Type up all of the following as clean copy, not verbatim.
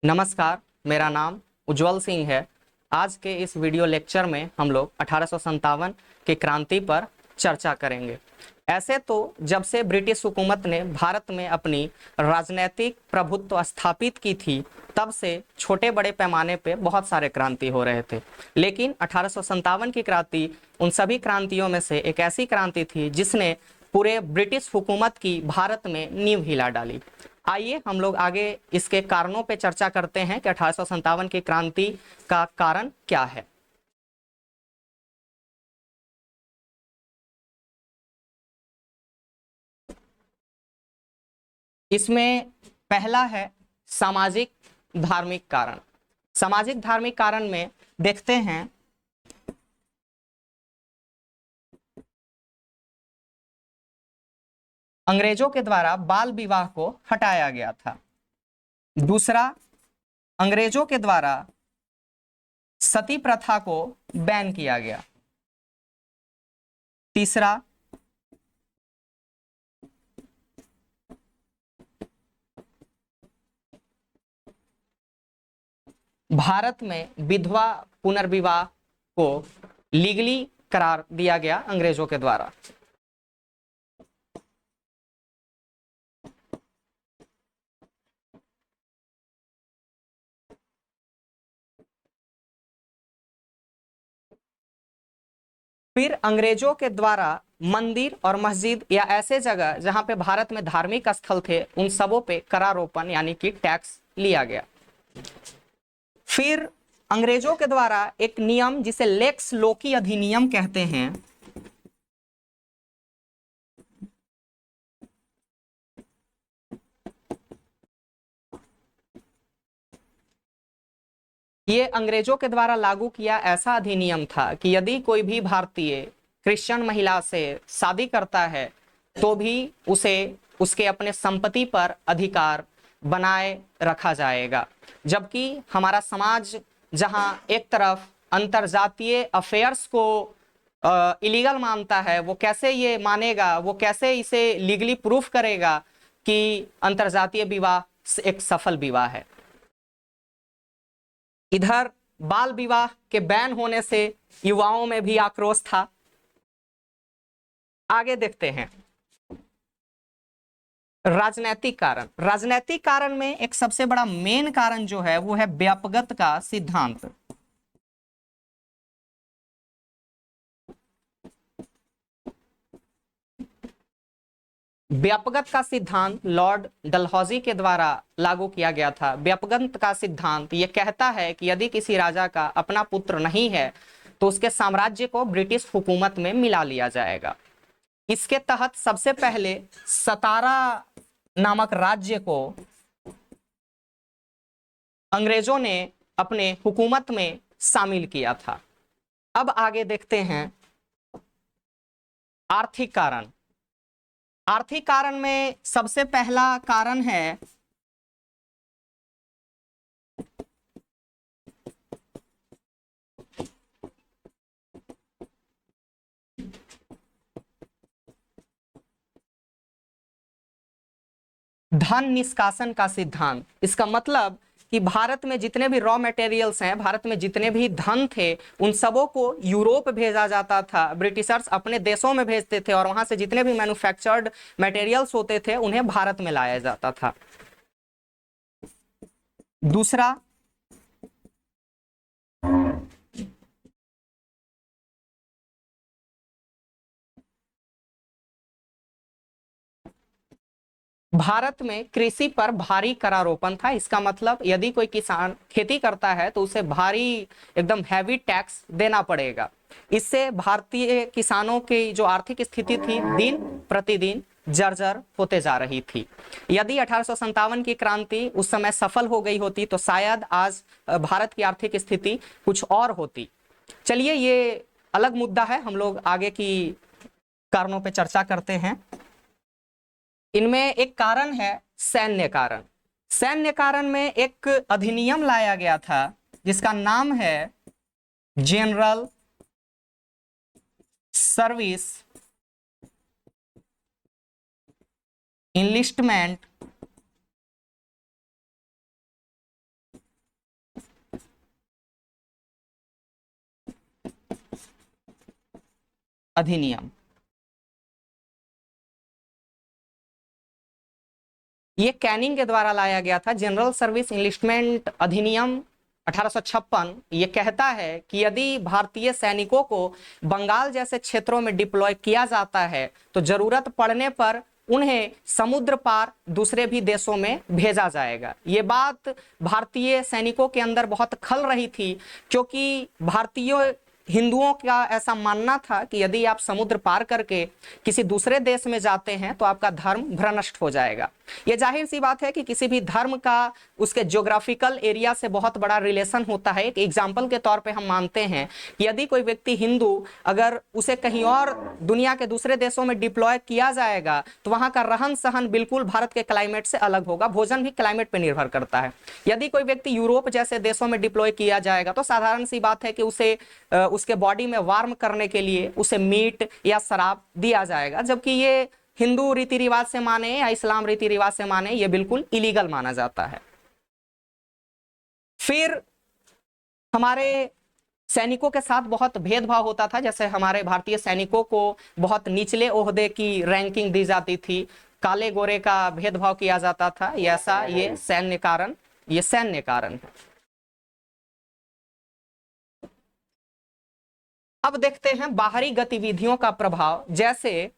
नमस्कार, मेरा नाम उज्जवल सिंह है। आज के इस वीडियो लेक्चर में हम लोग 1857 की क्रांति पर चर्चा करेंगे। ऐसे तो जब से ब्रिटिश हुकूमत ने भारत में अपनी राजनीतिक प्रभुत्व स्थापित की थी, तब से छोटे बड़े पैमाने पे बहुत सारे क्रांति हो रहे थे। लेकिन 1857 की क्रांति उन सभी क्रांतियों में से एक ऐसी क्रांति थी जिसने पूरे ब्रिटिश हुकूमत की भारत में नींव हिला डाली। आइए हम लोग आगे इसके कारणों पे चर्चा करते हैं कि 1857 की क्रांति का कारण क्या है। इसमें पहला है सामाजिक धार्मिक कारण। सामाजिक धार्मिक कारण में देखते हैं अंग्रेजों के द्वारा बाल विवाह को हटाया गया था। दूसरा, अंग्रेजों के द्वारा सती प्रथा को बैन किया गया। तीसरा, भारत में विधवा पुनर्विवाह को लीगली करार दिया गया अंग्रेजों के द्वारा। फिर अंग्रेजों के द्वारा मंदिर और मस्जिद या ऐसे जगह जहां पे भारत में धार्मिक स्थल थे, उन सबों पे करारोपण यानी कि टैक्स लिया गया। फिर अंग्रेजों के द्वारा एक नियम जिसे लेक्स लोकी अधिनियम कहते हैं, ये अंग्रेजों के द्वारा लागू किया ऐसा अधिनियम था कि यदि कोई भी भारतीय क्रिश्चियन महिला से शादी करता है तो भी उसे उसके अपने संपत्ति पर अधिकार बनाए रखा जाएगा। जबकि हमारा समाज जहां एक तरफ अंतरजातीय अफेयर्स को इलीगल मानता है, वो कैसे ये मानेगा, वो कैसे इसे लीगली प्रूफ करेगा कि अंतरजातीय विवाह एक सफल विवाह है। इधर बाल विवाह के बैन होने से युवाओं में भी आक्रोश था। आगे देखते हैं राजनैतिक कारण। राजनैतिक कारण में एक सबसे बड़ा मेन कारण जो है वो है व्यापकता का सिद्धांत। व्यापकता का सिद्धांत लॉर्ड डलहौजी के द्वारा लागू किया गया था। व्यापकता का सिद्धांत यह कहता है कि यदि किसी राजा का अपना पुत्र नहीं है तो उसके साम्राज्य को ब्रिटिश हुकूमत में मिला लिया जाएगा। इसके तहत सबसे पहले सतारा नामक राज्य को अंग्रेजों ने अपने हुकूमत में शामिल किया था। अब आगे देखते हैं आर्थिक कारण। आर्थिक कारण में सबसे पहला कारण है धन निष्कासन का सिद्धांत। इसका मतलब कि भारत में जितने भी रॉ मटेरियल्स हैं, भारत में जितने भी धन थे, उन सबों को यूरोप भेजा जाता था। ब्रिटिशर्स अपने देशों में भेजते थे और वहां से जितने भी मैन्युफैक्चर्ड मटेरियल्स होते थे उन्हें भारत में लाया जाता था। दूसरा, भारत में कृषि पर भारी करारोपण था। इसका मतलब यदि कोई किसान खेती करता है तो उसे भारी एकदम हैवी टैक्स देना पड़ेगा। इससे भारतीय किसानों की जो आर्थिक स्थिति थी दिन प्रतिदिन जर्जर होते जा रही थी। यदि 1857 की क्रांति उस समय सफल हो गई होती तो शायद आज भारत की आर्थिक स्थिति कुछ और होती। चलिए, ये अलग मुद्दा है, हम लोग आगे की कारणों पे चर्चा करते हैं। इनमें एक कारण है सैन्य कारण। सैन्य कारण में एक अधिनियम लाया गया था जिसका नाम है जनरल सर्विस इनलिस्टमेंट अधिनियम। ये कैनिंग के द्वारा लाया गया था। जनरल सर्विस इनलिस्टमेंट अधिनियम 1856 ये कहता है कि यदि भारतीय सैनिकों को बंगाल जैसे क्षेत्रों में डिप्लॉय किया जाता है तो जरूरत पड़ने पर उन्हें समुद्र पार दूसरे भी देशों में भेजा जाएगा। ये बात भारतीय सैनिकों के अंदर बहुत खल रही थी, क्योंकि भारतीय हिंदुओं का ऐसा मानना था कि यदि आप समुद्र पार करके किसी दूसरे देश में जाते हैं तो आपका धर्म भ्रष्ट हो जाएगा। यह जाहिर सी बात है कि किसी भी धर्म का उसके ज्योग्राफिकल एरिया से बहुत बड़ा रिलेशन होता है। एक एग्जाम्पल के तौर पे हम मानते हैं कि यदि कोई व्यक्ति हिंदू, अगर उसे कहीं और दुनिया के दूसरे देशों में डिप्लॉय किया जाएगा तो वहां का रहन सहन बिल्कुल भारत के क्लाइमेट से अलग होगा, भोजन भी क्लाइमेट पर निर्भर करता है। यदि कोई व्यक्ति यूरोप जैसे देशों में डिप्लॉय किया जाएगा तो साधारण सी बात है कि उसे उसके बॉडी में वार्म करने के लिए उसे मीट या शराब दिया जाएगा, जबकि ये हिंदू रीति रिवाज से माने या इस्लाम रीति रिवाज से माने ये बिल्कुल इलीगल माना जाता है। फिर हमारे सैनिकों के साथ बहुत भेदभाव होता था। जैसे हमारे भारतीय सैनिकों को बहुत निचले ओहदे की रैंकिंग दी जाती थी, काले गोरे का भेदभाव किया जाता था। ऐसा ये सैन्य कारण है। अब देखते हैं बाहरी गतिविधियों का प्रभाव। जैसे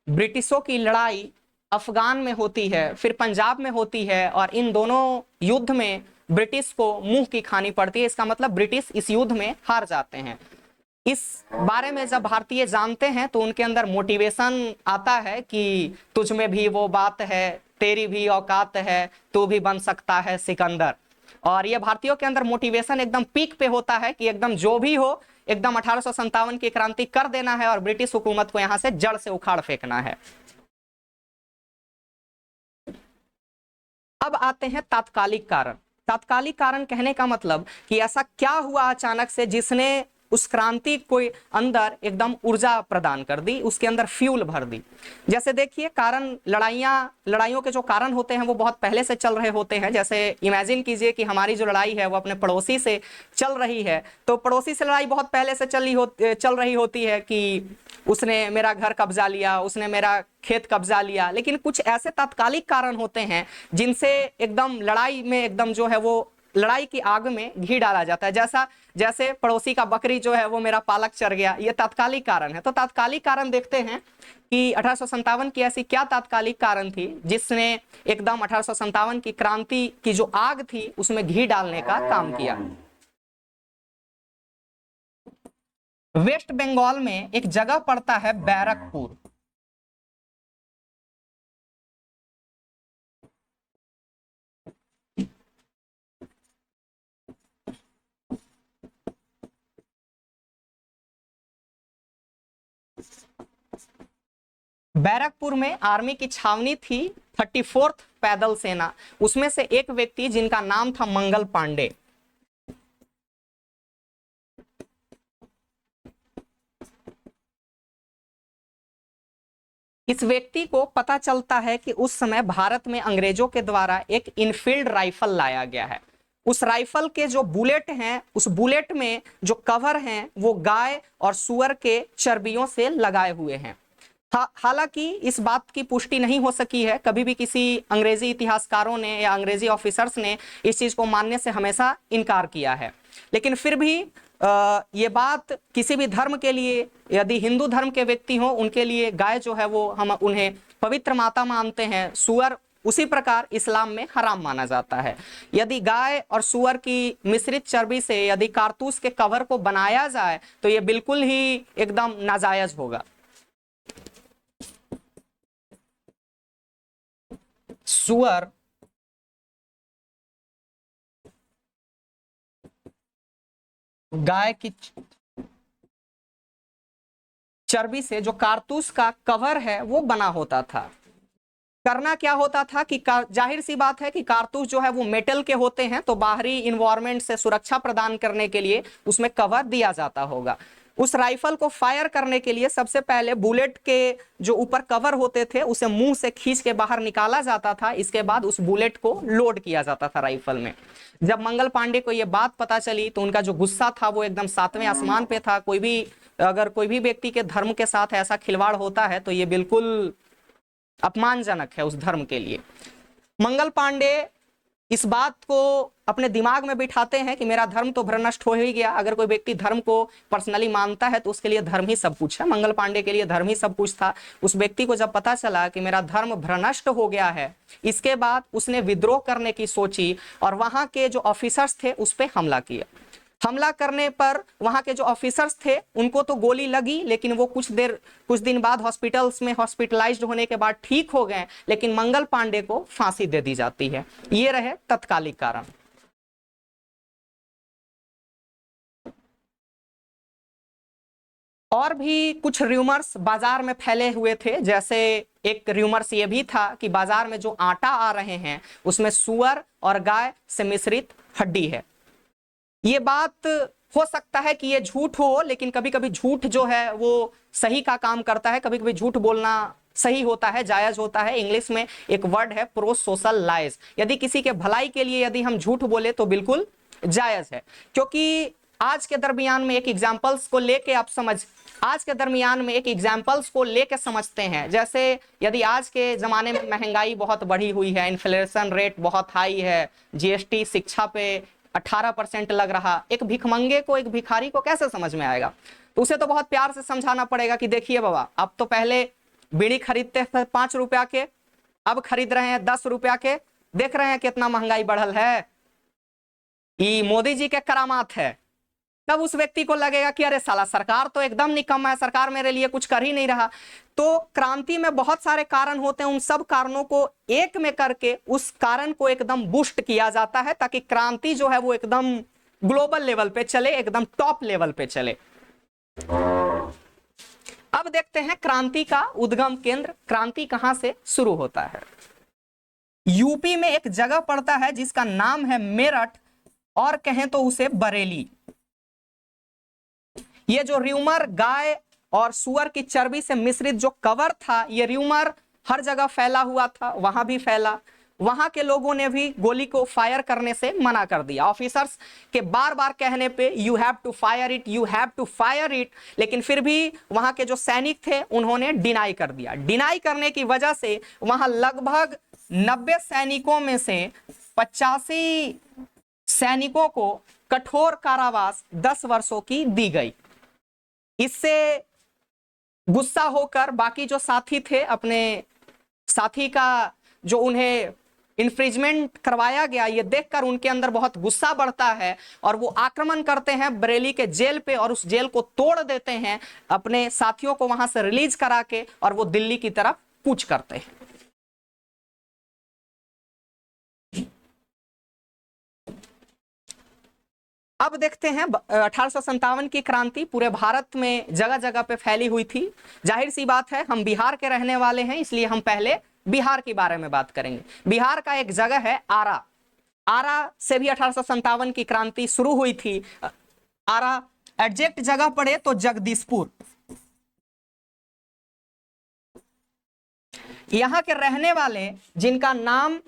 ब्रिटिशों की लड़ाई अफगान में होती है, फिर पंजाब में होती है, और इन दोनों युद्ध में ब्रिटिश को मुंह की खानी पड़ती है। इसका मतलब ब्रिटिश इस युद्ध में हार जाते हैं। इस बारे में जब भारतीय जानते हैं तो उनके अंदर मोटिवेशन आता है कि तुझ में भी वो बात है, तेरी भी औकात है, तू भी बन सकता है सिकंदर। और ये भारतीयों के अंदर मोटिवेशन एकदम पीक पे होता है कि एकदम जो भी हो, एकदम 1857 की क्रांति कर देना है और ब्रिटिश हुकूमत को यहां से जड़ से उखाड़ फेंकना है। अब आते हैं तात्कालिक कारण। तात्कालिक कारण कहने का मतलब कि ऐसा क्या हुआ अचानक से जिसने उस क्रांति को अंदर एकदम ऊर्जा प्रदान कर दी, उसके अंदर फ्यूल भर दी। जैसे देखिए, कारण लड़ाइयों के जो कारण होते हैं वो बहुत पहले से चल रहे होते हैं। जैसे इमेजिन कीजिए कि हमारी जो लड़ाई है वो अपने पड़ोसी से चल रही है, तो पड़ोसी से लड़ाई बहुत पहले से चल रही होती है कि उसने मेरा घर कब्जा लिया, उसने मेरा खेत कब्जा लिया। लेकिन कुछ ऐसे तात्कालिक कारण होते हैं जिनसे एकदम लड़ाई में एकदम जो है वो लड़ाई की आग में घी डाला जाता है। जैसे पड़ोसी का बकरी जो है वो मेरा पालक चढ़ गया, ये तात्कालिक कारण है। तो तात्कालिक कारण देखते हैं कि 1857 की ऐसी क्या तात्कालिक कारण थी जिसने एकदम 1857 की क्रांति की जो आग थी उसमें घी डालने का काम किया। वेस्ट बंगाल में एक जगह पड़ता है बैरकपुर। बैरकपुर में आर्मी की छावनी थी 34th पैदल सेना। उसमें से एक व्यक्ति जिनका नाम था मंगल पांडे। इस व्यक्ति को पता चलता है कि उस समय भारत में अंग्रेजों के द्वारा एक इनफील्ड राइफल लाया गया है। उस राइफल के जो बुलेट हैं, उस बुलेट में जो कवर हैं वो गाय और सुअर के चर्बियों से लगाए हुए हैं। हालांकि इस बात की पुष्टि नहीं हो सकी है, कभी भी किसी अंग्रेजी इतिहासकारों ने या अंग्रेजी ऑफिसर्स ने इस चीज को मानने से हमेशा इनकार किया है। लेकिन फिर भी ये बात किसी भी धर्म के लिए, यदि हिंदू धर्म के व्यक्ति हो उनके लिए गाय जो है वो हम उन्हें पवित्र माता मानते हैं, सुअर उसी प्रकार इस्लाम में हराम माना जाता है। यदि गाय और सुअर की मिश्रित चर्बी से यदि कारतूस के कवर को बनाया जाए तो ये बिल्कुल ही एकदम नाजायज होगा। सुअर गाय की चर्बी से जो कारतूस का कवर है वो बना होता था। करना क्या होता था कि जाहिर सी बात है कि कारतूस जो है वो मेटल के होते हैं, तो बाहरी इन्वायरमेंट से सुरक्षा प्रदान करने के लिए उसमें कवर दिया जाता होगा। उस राइफल को फायर करने के लिए सबसे पहले बुलेट के जो ऊपर कवर होते थे उसे मुंह से खींच के बाहर निकाला जाता था। इसके बाद उस बुलेट को लोड किया जाता था राइफल में। जब मंगल पांडे को यह बात पता चली तो उनका जो गुस्सा था वो एकदम सातवें आसमान पे था। अगर कोई भी व्यक्ति के धर्म के साथ ऐसा खिलवाड़ होता है तो ये बिल्कुल अपमानजनक है उस धर्म के लिए। मंगल पांडे इस बात को अपने दिमाग में बिठाते हैं कि मेरा धर्म तो भ्रष्ट हो ही गया। अगर कोई व्यक्ति धर्म को पर्सनली मानता है तो उसके लिए धर्म ही सब कुछ है। मंगल पांडे के लिए धर्म ही सब कुछ था। उस व्यक्ति को जब पता चला कि मेरा धर्म भ्रष्ट हो गया है, इसके बाद उसने विद्रोह करने की सोची और वहां के जो ऑफिसर्स थे उस पर हमला किया। हमला करने पर वहां के जो ऑफिसर्स थे उनको तो गोली लगी, लेकिन वो कुछ दिन बाद हॉस्पिटल्स में हॉस्पिटलाइज्ड होने के बाद ठीक हो गए। लेकिन मंगल पांडे को फांसी दे दी जाती है। ये रहे तत्कालिक कारण। और भी कुछ र्यूमर्स बाजार में फैले हुए थे। जैसे एक र्यूमर्स ये भी था कि बाजार में जो आटा आ रहे हैं उसमें सुअर और गाय से मिश्रित हड्डी है। ये बात हो सकता है कि ये झूठ हो, लेकिन कभी कभी झूठ जो है वो सही का काम करता है। कभी कभी झूठ बोलना सही होता है, जायज होता है। इंग्लिश में एक वर्ड है प्रो सोशल लाइज। यदि किसी के भलाई के लिए यदि हम झूठ बोले तो बिल्कुल जायज है। क्योंकि आज के दरमियान में एक एग्जाम्पल्स को लेके समझते हैं। जैसे यदि आज के जमाने में महंगाई बहुत बढ़ी हुई है, इन्फ्लेशन रेट बहुत हाई है, जीएसटी शिक्षा पे 18% लग रहा, एक भिखमंगे को, एक भिखारी को कैसे समझ में आएगा? तो उसे तो बहुत प्यार से समझाना पड़ेगा कि देखिए बाबा, अब तो पहले बीड़ी खरीदते थे 5 रुपया के, अब खरीद रहे हैं 10 रुपया के। देख रहे हैं कितना महंगाई बढ़ल है, ये मोदी जी के करामात है। तब उस व्यक्ति को लगेगा कि अरे साला सरकार तो एकदम निकम्मा है, सरकार मेरे लिए कुछ कर ही नहीं रहा। तो क्रांति में बहुत सारे कारण होते हैं, उन सब कारणों को एक में करके उस कारण को एकदम बूस्ट किया जाता है ताकि क्रांति जो है वो एकदम ग्लोबल लेवल पे चले, एकदम टॉप लेवल पे चले। अब देखते हैं क्रांति का उद्गम केंद्र, क्रांति कहां से शुरू होता है। यूपी में एक जगह पड़ता है जिसका नाम है मेरठ, और कहें तो उसे बरेली। ये जो र्यूमर गाय और सुअर की चर्बी से मिश्रित जो कवर था, ये र्यूमर हर जगह फैला हुआ था, वहां भी फैला। वहां के लोगों ने भी गोली को फायर करने से मना कर दिया। ऑफिसर्स के बार बार कहने पे you have to fire it, you have to fire it, लेकिन फिर भी वहां के जो सैनिक थे उन्होंने डिनाई कर दिया। डिनाई करने की वजह से वहां लगभग 90 सैनिकों में से 85 सैनिकों को कठोर कारावास 10 वर्षों की दी गई। इससे गुस्सा होकर बाकी जो साथी थे, अपने साथी का जो उन्हें इन्फ्रिजमेंट करवाया गया, ये देखकर उनके अंदर बहुत गुस्सा बढ़ता है और वो आक्रमण करते हैं बरेली के जेल पे और उस जेल को तोड़ देते हैं, अपने साथियों को वहां से रिलीज करा के, और वो दिल्ली की तरफ कूच करते हैं। अब देखते हैं 1857 की क्रांति पूरे भारत में जगह जगह पे फैली हुई थी। जाहिर सी बात है, हम बिहार के रहने वाले हैं, इसलिए हम पहले बिहार के बारे में बात करेंगे। बिहार का एक जगह है आरा। आरा से भी 1857 की क्रांति शुरू हुई थी। आरा एग्जैक्ट जगह पड़े तो जगदीशपुर। यहां के रहने वाले जिनका नाम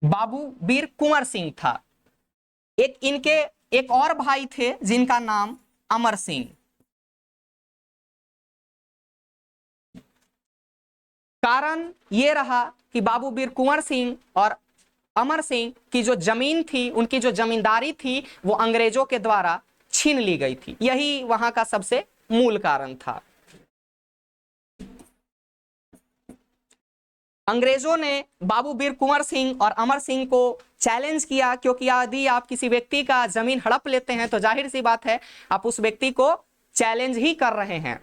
बाबू वीर कुंवर सिंह था। इनके एक और भाई थे जिनका नाम अमर सिंह। कारण ये रहा कि बाबू वीर कुंवर सिंह और अमर सिंह की जो जमीन थी, उनकी जो जमींदारी थी, वो अंग्रेजों के द्वारा छीन ली गई थी। यही वहां का सबसे मूल कारण था। अंग्रेजों ने बाबू वीर कुंवर सिंह और अमर सिंह को चैलेंज किया, क्योंकि यदि आप किसी व्यक्ति का जमीन हड़प लेते हैं तो जाहिर सी बात है आप उस व्यक्ति को चैलेंज ही कर रहे हैं।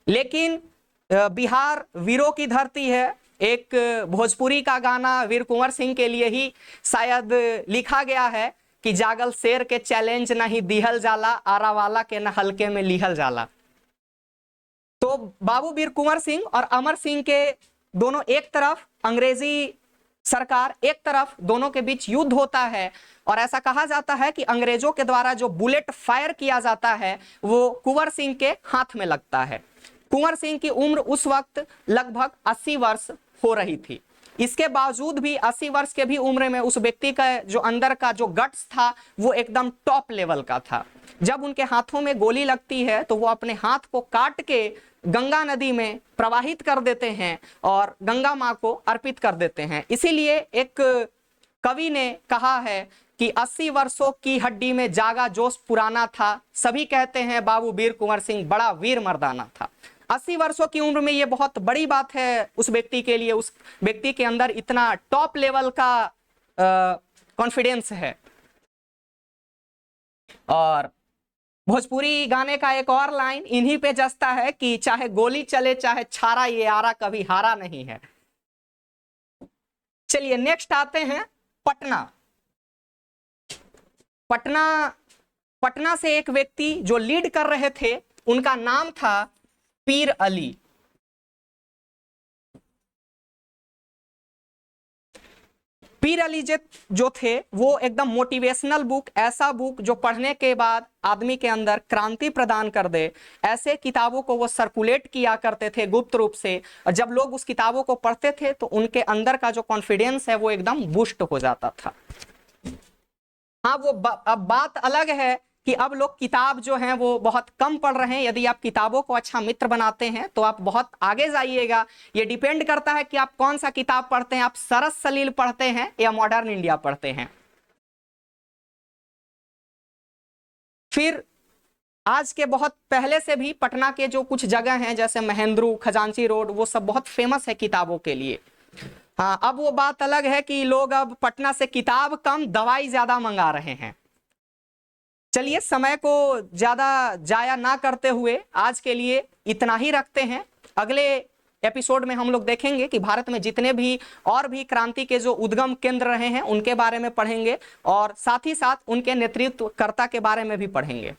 लेकिन बिहार वीरों की धरती है। एक भोजपुरी का गाना वीर कुंवर सिंह के लिए ही शायद लिखा गया है कि जागल शेर के चैलेंज नहीं दिहल जाला, आरा वाला के न हल्के में लिहल जाला। तो बाबू वीर कुंवर सिंह और अमर सिंह के दोनों एक तरफ, अंग्रेजी सरकार एक तरफ, दोनों के बीच युद्ध होता है और ऐसा कहा जाता है कि अंग्रेजों के द्वारा जो बुलेट फायर किया जाता है वो कुंवर सिंह के हाथ में लगता है। कुंवर सिंह की उम्र उस वक्त लगभग 80 वर्ष हो रही थी। इसके बावजूद भी 80 वर्ष के भी उम्र में उस व्यक्ति का जो अंदर का जो गट्स था वो एकदम टॉप लेवल का था। जब उनके हाथों में गोली लगती है तो वो अपने हाथ को काट के गंगा नदी में प्रवाहित कर देते हैं और गंगा माँ को अर्पित कर देते हैं। इसीलिए एक कवि ने कहा है कि 80 वर्षों की हड्डी में जागा जोश पुराना था, सभी कहते हैं बाबू वीर कुंवर सिंह बड़ा वीर मर्दाना था। 80 वर्षों की उम्र में ये बहुत बड़ी बात है उस व्यक्ति के लिए। उस व्यक्ति के अंदर इतना टॉप लेवल का कॉन्फिडेंस है। और भोजपुरी गाने का एक और लाइन इन्हीं पे जचता है कि चाहे गोली चले चाहे छारा, ये आरा कभी हारा नहीं है। चलिए नेक्स्ट आते हैं पटना। पटना से एक व्यक्ति जो लीड कर रहे थे उनका नाम था पीर अली। पीर अली जो थे वो एकदम मोटिवेशनल बुक, ऐसा बुक जो पढ़ने के बाद आदमी के अंदर क्रांति प्रदान कर दे, ऐसे किताबों को वो सर्कुलेट किया करते थे गुप्त रूप से। और जब लोग उस किताबों को पढ़ते थे तो उनके अंदर का जो कॉन्फिडेंस है वो एकदम बूस्ट हो जाता था। हाँ, वो अब बात अलग है कि अब लोग किताब जो है वो बहुत कम पढ़ रहे हैं। यदि आप किताबों को अच्छा मित्र बनाते हैं तो आप बहुत आगे जाइएगा। ये डिपेंड करता है कि आप कौन सा किताब पढ़ते हैं, आप सरस सलील पढ़ते हैं या मॉडर्न इंडिया पढ़ते हैं। फिर आज के बहुत पहले से भी पटना के जो कुछ जगह हैं जैसे महेंद्रू, खजांची रोड, वो सब बहुत फेमस है किताबों के लिए। हाँ, अब वो बात अलग है कि लोग अब पटना से किताब कम दवाई ज्यादा मंगा रहे हैं। चलिए समय को ज्यादा जाया ना करते हुए आज के लिए इतना ही रखते हैं। अगले एपिसोड में हम लोग देखेंगे कि भारत में जितने भी और भी क्रांति के जो उद्गम केंद्र रहे हैं उनके बारे में पढ़ेंगे और साथ ही साथ उनके नेतृत्वकर्ता के बारे में भी पढ़ेंगे।